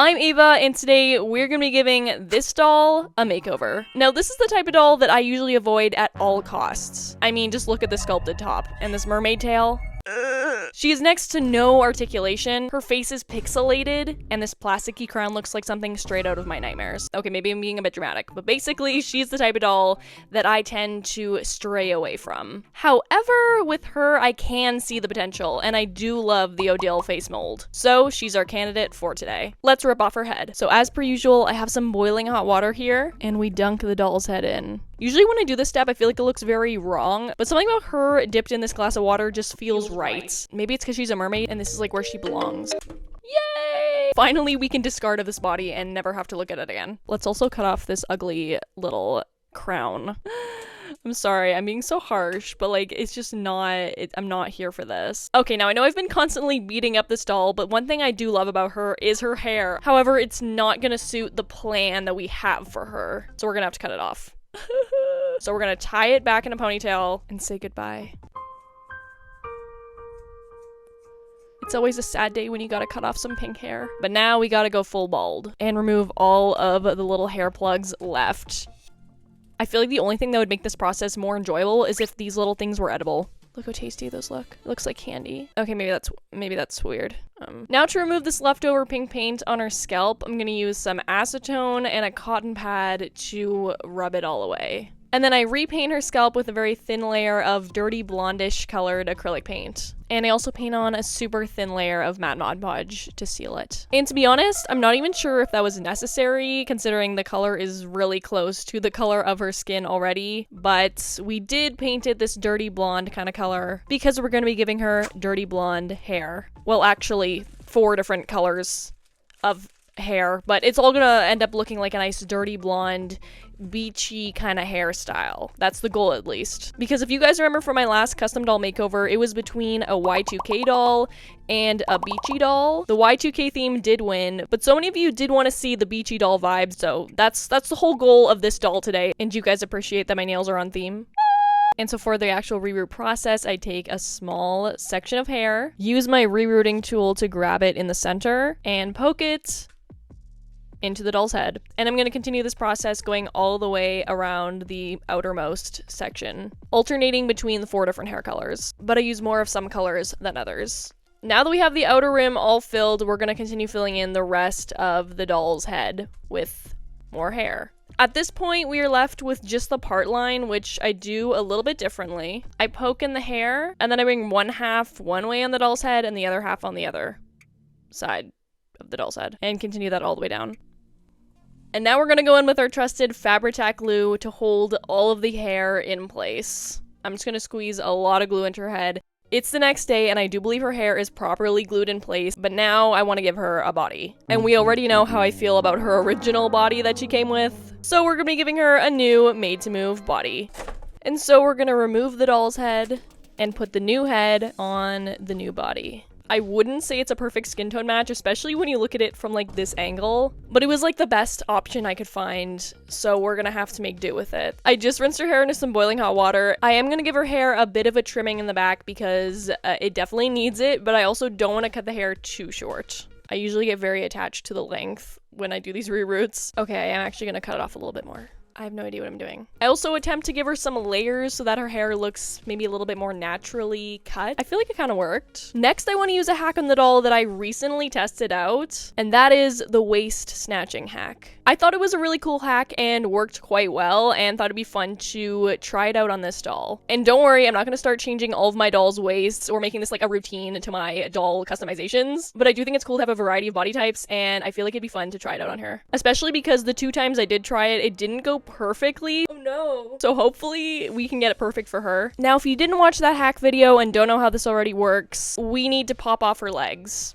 I'm Ava, and today we're gonna be giving this doll a makeover. Now, this is the type of doll that I usually avoid at all costs. I mean, just look at the sculpted top and this mermaid tail. She has next to no articulation, her face is pixelated, and this plasticky crown looks like something straight out of my nightmares. Okay, maybe I'm being a bit dramatic, but basically, she's the type of doll that I tend to stray away from. However, with her, I can see the potential, and I do love the Odile face mold. So, she's our candidate for today. Let's rip off her head. So as per usual, I have some boiling hot water here, and we dunk the doll's head in. Usually when I do this step, I feel like it looks very wrong, but something about her dipped in this glass of water just feels right. Maybe it's because she's a mermaid and this is like where she belongs. Yay! Finally, we can discard of this body and never have to look at it again. Let's also cut off this ugly little crown. I'm sorry, I'm being so harsh, but like, it's just not, I'm not here for this. Okay, now I know I've been constantly beating up this doll, but one thing I do love about her is her hair. However, it's not gonna suit the plan that we have for her, so we're gonna have to cut it off. So we're gonna tie it back in a ponytail and say goodbye. It's always a sad day when you gotta cut off some pink hair. But now we gotta go full bald and remove all of the little hair plugs left. I feel like the only thing that would make this process more enjoyable is if these little things were edible. Look how tasty those look. It looks like candy. Okay, maybe that's weird. Now to remove this leftover pink paint on her scalp, I'm gonna use some acetone and a cotton pad to rub it all away. And then I repaint her scalp with a very thin layer of dirty blondish colored acrylic paint. And I also paint on a super thin layer of matte Mod Podge to seal it. And to be honest, I'm not even sure if that was necessary, considering the color is really close to the color of her skin already. But we did paint it this dirty blonde kind of color because we're going to be giving her dirty blonde hair. Well, actually, 4 different colors of hair, but it's all gonna end up looking like a nice dirty blonde beachy kind of hairstyle. That's the goal, at least, because if you guys remember from my last custom doll makeover, it was between a Y2K doll and a beachy doll. The Y2K theme did win, but so many of you did want to see the beachy doll vibe, so that's the whole goal of this doll today. And you guys appreciate that my nails are on theme? And so for the actual reroot process, I take a small section of hair, use my rerooting tool to grab it in the center, and poke it into the doll's head. And I'm going to continue this process going all the way around the outermost section, alternating between the 4 different hair colors, but I use more of some colors than others. Now that we have the outer rim all filled, we're going to continue filling in the rest of the doll's head with more hair. At this point, we are left with just the part line, which I do a little bit differently. I poke in the hair, and then I bring one half one way on the doll's head and the other half on the other side of the doll's head, and continue that all the way down. And now we're going to go in with our trusted Fabri-Tac glue to hold all of the hair in place. I'm just going to squeeze a lot of glue into her head. It's the next day, and I do believe her hair is properly glued in place, but now I want to give her a body. And we already know how I feel about her original body that she came with, so we're going to be giving her a new made-to-move body. And so we're going to remove the doll's head and put the new head on the new body. I wouldn't say it's a perfect skin tone match, especially when you look at it from like this angle, but it was like the best option I could find, so we're gonna have to make do with it. I just rinsed her hair into some boiling hot water. I am gonna give her hair a bit of a trimming in the back because it definitely needs it, but I also don't want to cut the hair too short. I usually get very attached to the length when I do these reroots. Okay, I am actually gonna cut it off a little bit more. I have no idea what I'm doing. I also attempt to give her some layers so that her hair looks maybe a little bit more naturally cut. I feel like it kind of worked. Next, I want to use a hack on the doll that I recently tested out, and that is the waist snatching hack. I thought it was a really cool hack and worked quite well, and thought it'd be fun to try it out on this doll. And don't worry, I'm not going to start changing all of my doll's waists or making this like a routine to my doll customizations, but I do think it's cool to have a variety of body types, and I feel like it'd be fun to try it out on her. Especially because the 2 times I did try it, it didn't go perfectly. Oh no. So hopefully we can get it perfect for her. Now, if you didn't watch that hack video and don't know how this already works, we need to pop off her legs.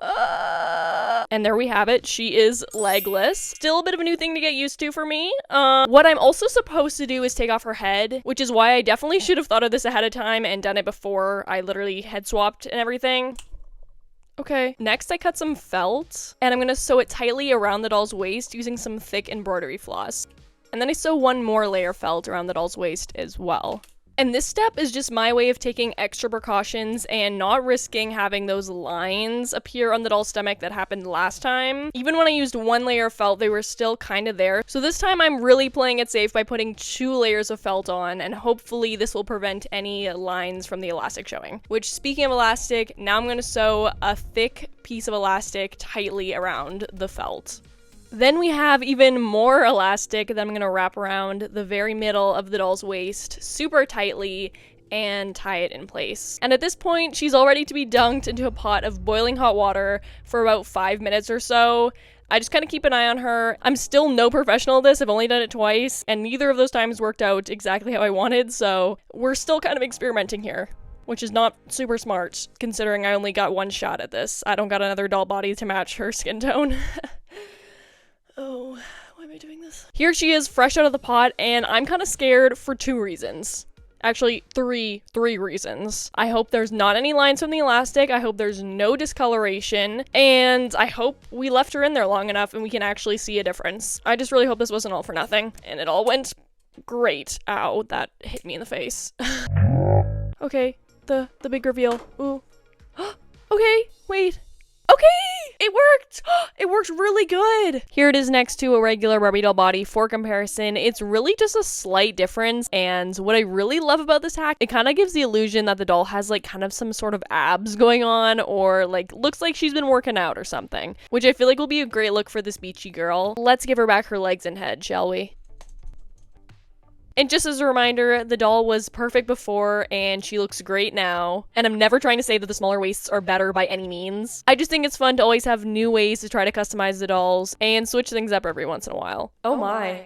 And there we have it. She is legless. Still a bit of a new thing to get used to for me. What I'm also supposed to do is take off her head, which is why I definitely should have thought of this ahead of time and done it before I literally head swapped and everything. Okay, next I cut some felt, and I'm gonna sew it tightly around the doll's waist using some thick embroidery floss. And then I sew one more layer of felt around the doll's waist as well. And this step is just my way of taking extra precautions and not risking having those lines appear on the doll's stomach that happened last time. Even when I used 1 layer of felt, they were still kind of there. So this time I'm really playing it safe by putting 2 layers of felt on, and hopefully this will prevent any lines from the elastic showing. Which, speaking of elastic, now I'm going to sew a thick piece of elastic tightly around the felt. Then we have even more elastic that I'm going to wrap around the very middle of the doll's waist super tightly and tie it in place. And at this point, she's all ready to be dunked into a pot of boiling hot water for about 5 minutes or so. I just kind of keep an eye on her. I'm still no professional at this. I've only done it twice, and neither of those times worked out exactly how I wanted, so we're still kind of experimenting here, which is not super smart, considering I only got 1 shot at this. I don't got another doll body to match her skin tone. Oh, why am I doing this? Here she is, fresh out of the pot, and I'm kind of scared for 2 reasons. Actually, three reasons. I hope there's not any lines from the elastic, I hope there's no discoloration, and I hope we left her in there long enough and we can actually see a difference. I just really hope this wasn't all for nothing, and it all went great. Ow, that hit me in the face. Okay, the big reveal. Ooh. Okay, wait. Okay, it worked! It worked really good! Here it is next to a regular Barbie doll body for comparison. It's really just a slight difference, and what I really love about this hack, it kind of gives the illusion that the doll has like kind of some sort of abs going on, or like looks like she's been working out or something, which I feel like will be a great look for this beachy girl. Let's give her back her legs and head, shall we? And just as a reminder, the doll was perfect before and she looks great now. And I'm never trying to say that the smaller waists are better by any means. I just think it's fun to always have new ways to try to customize the dolls and switch things up every once in a while. Oh my.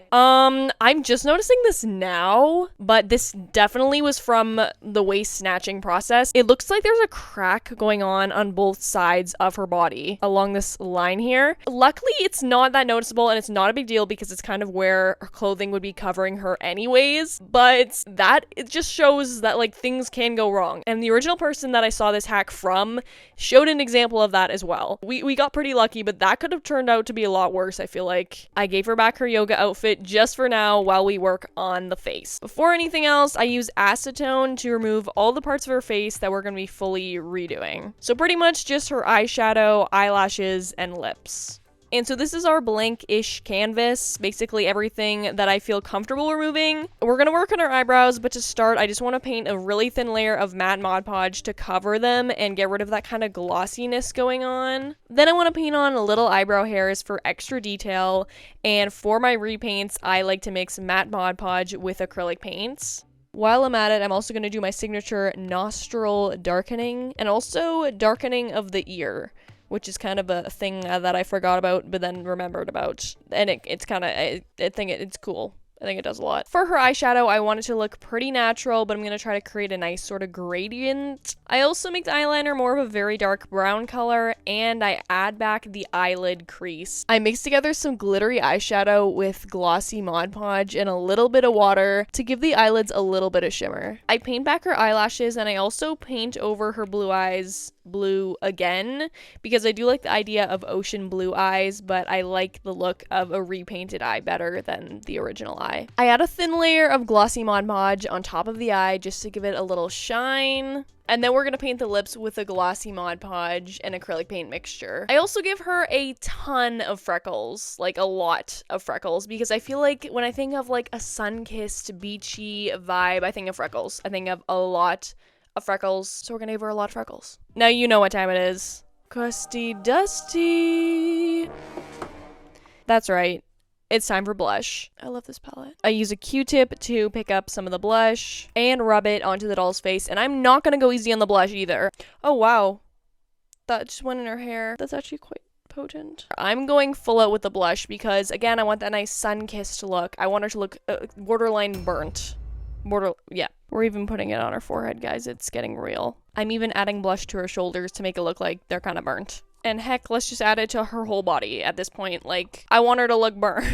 I'm just noticing this now, but this definitely was from the waist snatching process. It looks like there's a crack going on both sides of her body along this line here. Luckily, it's not that noticeable and it's not a big deal because it's kind of where her clothing would be covering her anyway. But that, it just shows that like things can go wrong. And the original person that I saw this hack from showed an example of that as well. We got pretty lucky, but that could have turned out to be a lot worse, I feel like. I gave her back her yoga outfit just for now while we work on the face. Before anything else, I use acetone to remove all the parts of her face that we're going to be fully redoing. So pretty much just her eyeshadow, eyelashes, and lips. And so this is our blank-ish canvas, basically everything that I feel comfortable removing. We're gonna work on our eyebrows, but to start, I just want to paint a really thin layer of matte Mod Podge to cover them and get rid of that kind of glossiness going on. Then I want to paint on little eyebrow hairs for extra detail, and for my repaints, I like to mix matte Mod Podge with acrylic paints. While I'm at it, I'm also going to do my signature nostril darkening, and also darkening of the ear, which is kind of a thing that I forgot about, but then remembered about. And it's kind of, I think it's cool. I think it does a lot. For her eyeshadow, I want it to look pretty natural, but I'm going to try to create a nice sort of gradient. I also make the eyeliner more of a very dark brown color, and I add back the eyelid crease. I mix together some glittery eyeshadow with glossy Mod Podge and a little bit of water to give the eyelids a little bit of shimmer. I paint back her eyelashes, and I also paint over her blue eyes blue again, because I do like the idea of ocean blue eyes, but I like the look of a repainted eye better than the original eye. I add a thin layer of glossy Mod Podge on top of the eye just to give it a little shine. And then we're going to paint the lips with a glossy Mod Podge and acrylic paint mixture. I also give her a ton of freckles, like a lot of freckles, because I feel like when I think of like a sun-kissed beachy vibe, I think of freckles. I think of a lot of freckles, so we're gonna give her a lot of freckles. Now you know what time it is. Crusty Dusty. That's right. It's time for blush. I love this palette. I use a Q-tip to pick up some of the blush and rub it onto the doll's face, and I'm not gonna go easy on the blush either. Oh wow. That just went in her hair. That's actually quite potent. I'm going full out with the blush because, again, I want that nice sun-kissed look. I want her to look borderline burnt. Yeah. We're even putting it on her forehead, guys. It's getting real. I'm even adding blush to her shoulders to make it look like they're kind of burnt. And heck, let's just add it to her whole body at this point. Like, I want her to look burnt.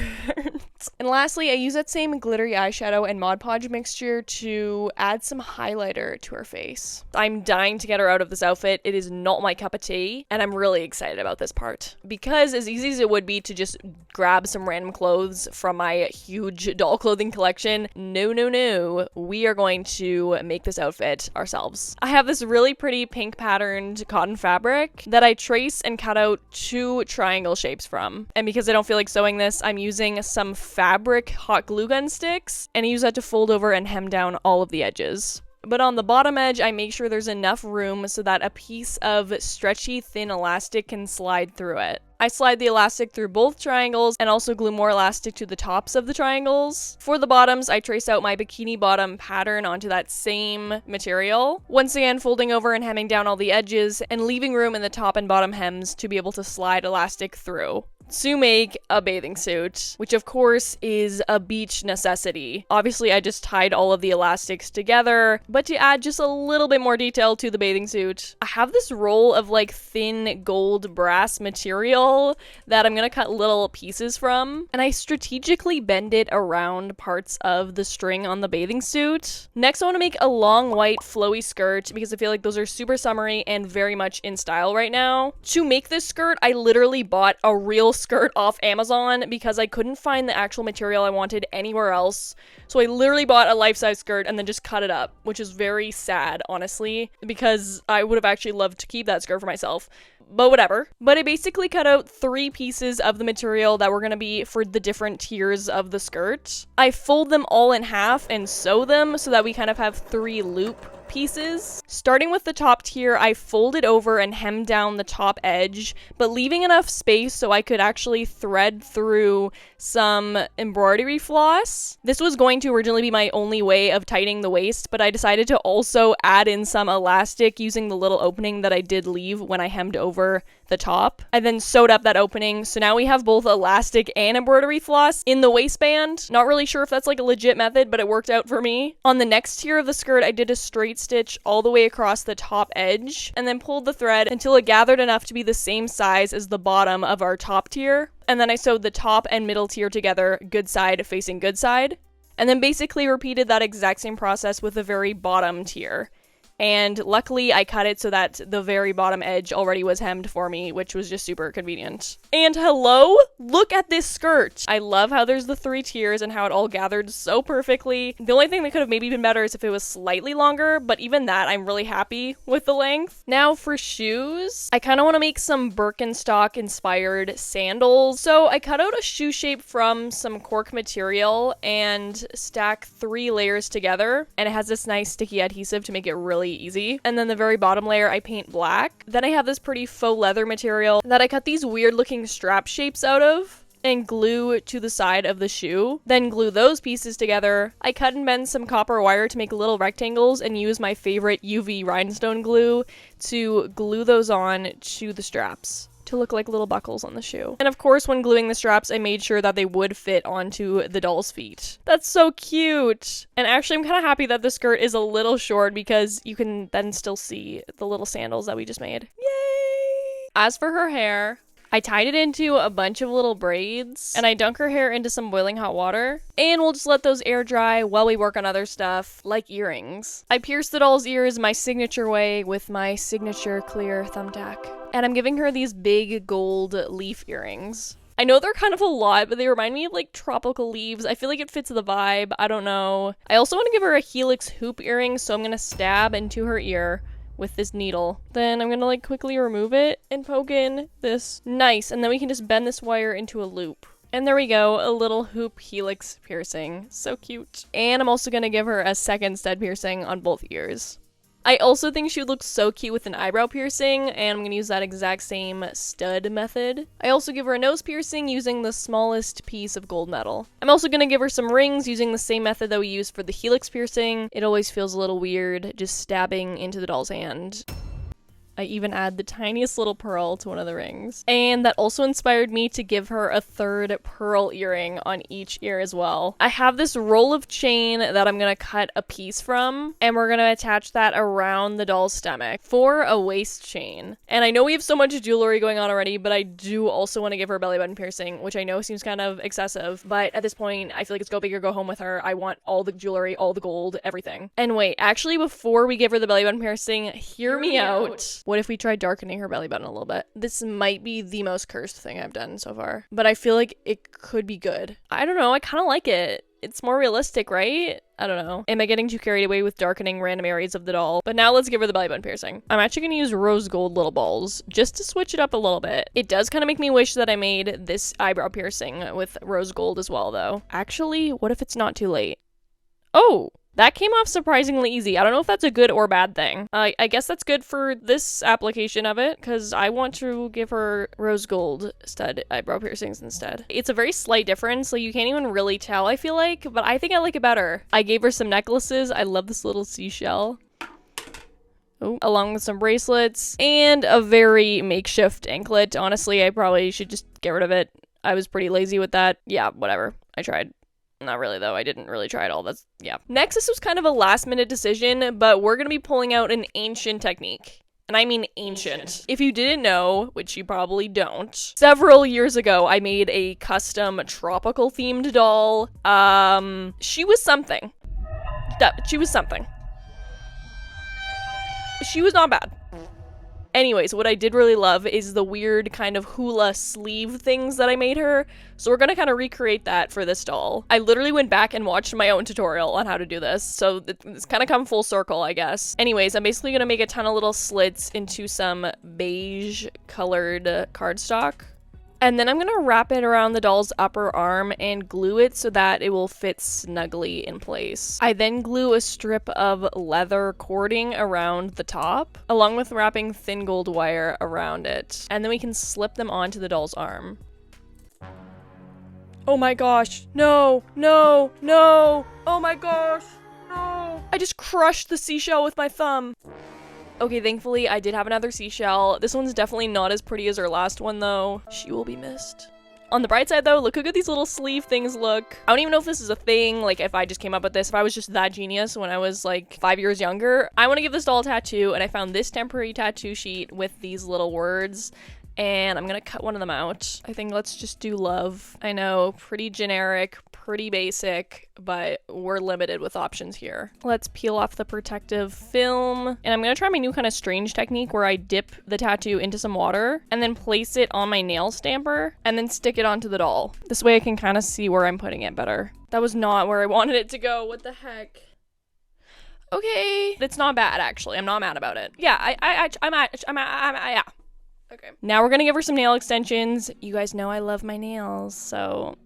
And lastly, I use that same glittery eyeshadow and Mod Podge mixture to add some highlighter to her face. I'm dying to get her out of this outfit. It is not my cup of tea, and I'm really excited about this part. Because as easy as it would be to just grab some random clothes from my huge doll clothing collection, no. We are going to make this outfit ourselves. I have this really pretty pink patterned cotton fabric that I trace and cut out 2 triangle shapes from. And because I don't feel like sewing this, I'm using some fabric hot glue gun sticks, and I use that to fold over and hem down all of the edges. But on the bottom edge, I make sure there's enough room so that a piece of stretchy, thin elastic can slide through it. I slide the elastic through both triangles and also glue more elastic to the tops of the triangles. For the bottoms, I trace out my bikini bottom pattern onto that same material. Once again, folding over and hemming down all the edges and leaving room in the top and bottom hems to be able to slide elastic through to make a bathing suit, which of course is a beach necessity. Obviously, I just tied all of the elastics together, but to add just a little bit more detail to the bathing suit, I have this roll of like thin gold brass material that I'm gonna cut little pieces from, and I strategically bend it around parts of the string on the bathing suit. Next, I want to make a long white flowy skirt because I feel like those are super summery and very much in style right now. To make this skirt, I literally bought a real skirt off Amazon because I couldn't find the actual material I wanted anywhere else. So I literally bought a life-size skirt and then just cut it up, which is very sad, honestly, because I would have actually loved to keep that skirt for myself. But whatever. But I basically cut out 3 pieces of the material that were going to be for the different tiers of the skirt. I fold them all in half and sew them so that we kind of have 3 loop pieces. Starting with the top tier, I folded over and hemmed down the top edge, but leaving enough space so I could actually thread through some embroidery floss. This was going to originally be my only way of tightening the waist, but I decided to also add in some elastic using the little opening that I did leave when I hemmed over the top. I then sewed up that opening, so now we have both elastic and embroidery floss in the waistband. Not really sure if that's like a legit method, but it worked out for me. On the next tier of the skirt, I did a straight stitch all the way across the top edge, and then pulled the thread until it gathered enough to be the same size as the bottom of our top tier. And then I sewed the top and middle tier together, good side facing good side. And then basically repeated that exact same process with the very bottom tier. And luckily I cut it so that the very bottom edge already was hemmed for me, which was just super convenient. And hello, look at this skirt. I love how there's the 3 tiers and how it all gathered so perfectly. The only thing that could have maybe been better is if it was slightly longer, but even that, I'm really happy with the length. Now for shoes, I kind of want to make some Birkenstock inspired sandals. So I cut out a shoe shape from some cork material and stack 3 layers together. And it has this nice sticky adhesive to make it really easy. And then the very bottom layer I paint black. Then I have this pretty faux leather material that I cut these weird looking strap shapes out of and glue to the side of the shoe. Then glue those pieces together. I cut and bend some copper wire to make little rectangles and use my favorite UV rhinestone glue to glue those on to the straps to look like little buckles on the shoe. And of course, when gluing the straps, I made sure that they would fit onto the doll's feet. That's so cute. And actually, I'm kind of happy that the skirt is a little short because you can then still see the little sandals that we just made. Yay! As for her hair, I tied it into a bunch of little braids, and I dunk her hair into some boiling hot water, and we'll just let those air dry while we work on other stuff, like earrings. I pierced the doll's ears my signature way with my signature clear thumbtack, and I'm giving her these big gold leaf earrings. I know they're kind of a lot, but they remind me of like tropical leaves. I feel like it fits the vibe. I don't know. I also want to give her a helix hoop earring, so I'm going to stab into her ear with this needle. Then I'm gonna like quickly remove it and poke in this. Nice, and then we can just bend this wire into a loop. And there we go, a little hoop helix piercing. So cute. And I'm also gonna give her a second stud piercing on both ears. I also think she would look so cute with an eyebrow piercing, and I'm going to use that exact same stud method. I also give her a nose piercing using the smallest piece of gold metal. I'm also going to give her some rings using the same method that we used for the helix piercing. It always feels a little weird just stabbing into the doll's hand. I even add the tiniest little pearl to one of the rings. And that also inspired me to give her a third pearl earring on each ear as well. I have this roll of chain that I'm gonna cut a piece from, and we're gonna attach that around the doll's stomach for a waist chain. And I know we have so much jewelry going on already, but I do also want to give her a belly button piercing, which I know seems kind of excessive, but at this point, I feel like it's go big or go home with her. I want all the jewelry, all the gold, everything. And wait, actually, before we give her the belly button piercing, hear me out. What if we try darkening her belly button a little bit? This might be the most cursed thing I've done so far, but I feel like it could be good. I don't know, I kind of like it. It's more realistic, right? I don't know. Am I getting too carried away with darkening random areas of the doll? But now let's give her the belly button piercing. I'm actually going to use rose gold little balls just to switch it up a little bit. It does kind of make me wish that I made this eyebrow piercing with rose gold as well, though. Actually, what if it's not too late? Oh! That came off surprisingly easy. I don't know if that's a good or bad thing. I guess that's good for this application of it, because I want to give her rose gold stud eyebrow piercings instead. It's a very slight difference, so you can't even really tell, I feel like, but I think I like it better. I gave her some necklaces. I love this little seashell. Oh, along with some bracelets, and a very makeshift anklet. Honestly, I probably should just get rid of it. I was pretty lazy with that. Yeah, whatever. I tried. Not really, though. I didn't really try it all. That's, yeah. Next, this was kind of a last-minute decision, but we're going to be pulling out an ancient technique. And I mean ancient. If you didn't know, which you probably don't, several years ago, I made a custom tropical-themed doll. She was something. She was something. She was not bad. Anyways, what I did really love is the weird kind of hula sleeve things that I made her. So we're gonna kind of recreate that for this doll. I literally went back and watched my own tutorial on how to do this. So it's kind of come full circle, I guess. Anyways, I'm basically gonna make a ton of little slits into some beige colored cardstock. And then I'm gonna wrap it around the doll's upper arm and glue it so that it will fit snugly in place. I then glue a strip of leather cording around the top, along with wrapping thin gold wire around it. And then we can slip them onto the doll's arm. Oh my gosh, no, no, no, oh my gosh, no. I just crushed the seashell with my thumb. Okay, thankfully, I did have another seashell. This one's definitely not as pretty as her last one, though. She will be missed. On the bright side, though, look how good these little sleeve things look. I don't even know if this is a thing, like, if I just came up with this, if I was just that genius when I was, like, 5 years younger. I want to give this doll a tattoo, and I found this temporary tattoo sheet with these little words, and I'm gonna cut one of them out. I think let's just do love. I know, pretty generic, pretty basic, but we're limited with options here. Let's peel off the protective film, and I'm gonna try my new kind of strange technique where I dip the tattoo into some water and then place it on my nail stamper and then stick it onto the doll. This way I can kind of see where I'm putting it better. That was not where I wanted it to go. What the heck? Okay, it's not bad actually. I'm not mad about it. Yeah, yeah. Okay. Now we're gonna give her some nail extensions. You guys know I love my nails, so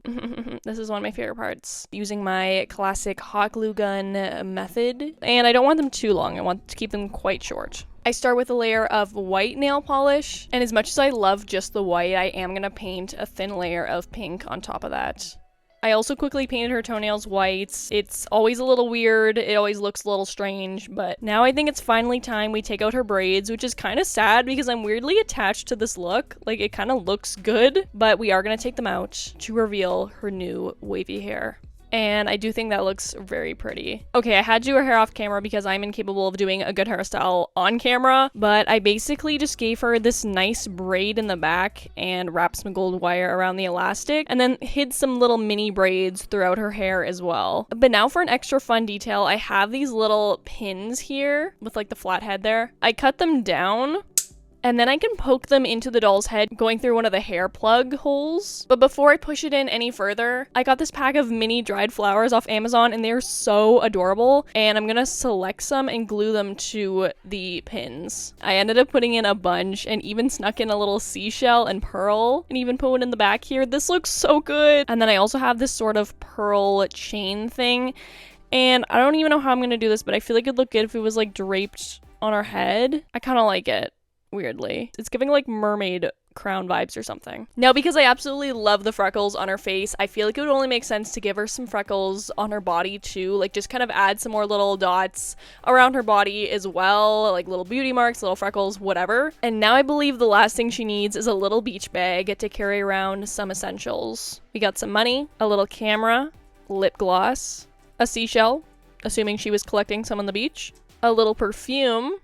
this is one of my favorite parts. Using my classic hot glue gun method, and I don't want them too long. I want to keep them quite short. I start with a layer of white nail polish, and as much as I love just the white, I am gonna paint a thin layer of pink on top of that. I also quickly painted her toenails white. It's always a little weird, it always looks a little strange, but now I think it's finally time we take out her braids, which is kind of sad because I'm weirdly attached to this look. Like, it kind of looks good, but we are going to take them out to reveal her new wavy hair. And I do think that looks very pretty. Okay, I had to do her hair off camera because I'm incapable of doing a good hairstyle on camera, but I basically just gave her this nice braid in the back and wrapped some gold wire around the elastic and then hid some little mini braids throughout her hair as well. But now for an extra fun detail, I have these little pins here with like the flat head there. I cut them down, and then I can poke them into the doll's head going through one of the hair plug holes. But before I push it in any further, I got this pack of mini dried flowers off Amazon and they're so adorable. And I'm gonna select some and glue them to the pins. I ended up putting in a bunch and even snuck in a little seashell and pearl and even put one in the back here. This looks so good. And then I also have this sort of pearl chain thing. And I don't even know how I'm gonna do this, but I feel like it'd look good if it was like draped on her head. I kind of like it. Weirdly. It's giving like mermaid crown vibes or something. Now, because I absolutely love the freckles on her face, I feel like it would only make sense to give her some freckles on her body too, like just kind of add some more little dots around her body as well, like little beauty marks, little freckles, whatever. And now I believe the last thing she needs is a little beach bag to carry around some essentials. We got some money, a little camera, lip gloss, a seashell, assuming she was collecting some on the beach, a little perfume,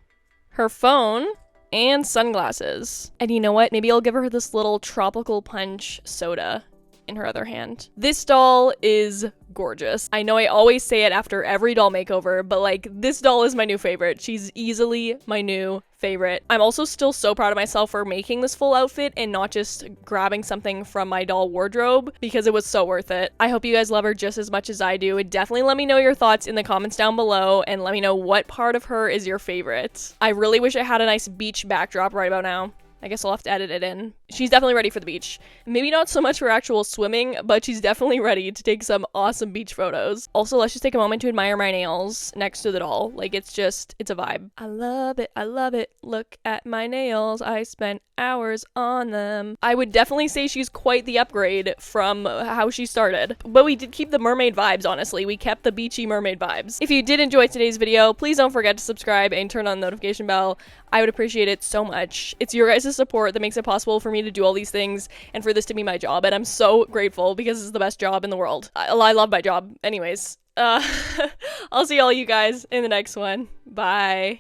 her phone, and sunglasses. And you know what? Maybe I'll give her this little tropical punch soda in her other hand. This doll is gorgeous. I know I always say it after every doll makeover, but like this doll is my new favorite. She's easily my new favorite. I'm also still so proud of myself for making this full outfit and not just grabbing something from my doll wardrobe, because it was so worth it. I hope you guys love her just as much as I do. Definitely let me know your thoughts in the comments down below and let me know what part of her is your favorite. I really wish I had a nice beach backdrop right about now. I guess I'll have to edit it in. She's definitely ready for the beach. Maybe not so much for actual swimming, but she's definitely ready to take some awesome beach photos. Also, let's just take a moment to admire my nails next to the doll. Like, it's a vibe. I love it, I love it. Look at my nails, I spent hours on them. I would definitely say she's quite the upgrade from how she started. But we did keep the mermaid vibes, honestly. We kept the beachy mermaid vibes. If you did enjoy today's video, please don't forget to subscribe and turn on the notification bell. I would appreciate it so much. It's your guys' support that makes it possible for me to do all these things and for this to be my job, and I'm so grateful because it's the best job in the world. I love my job. Anyways, I'll see all you guys in the next one. Bye.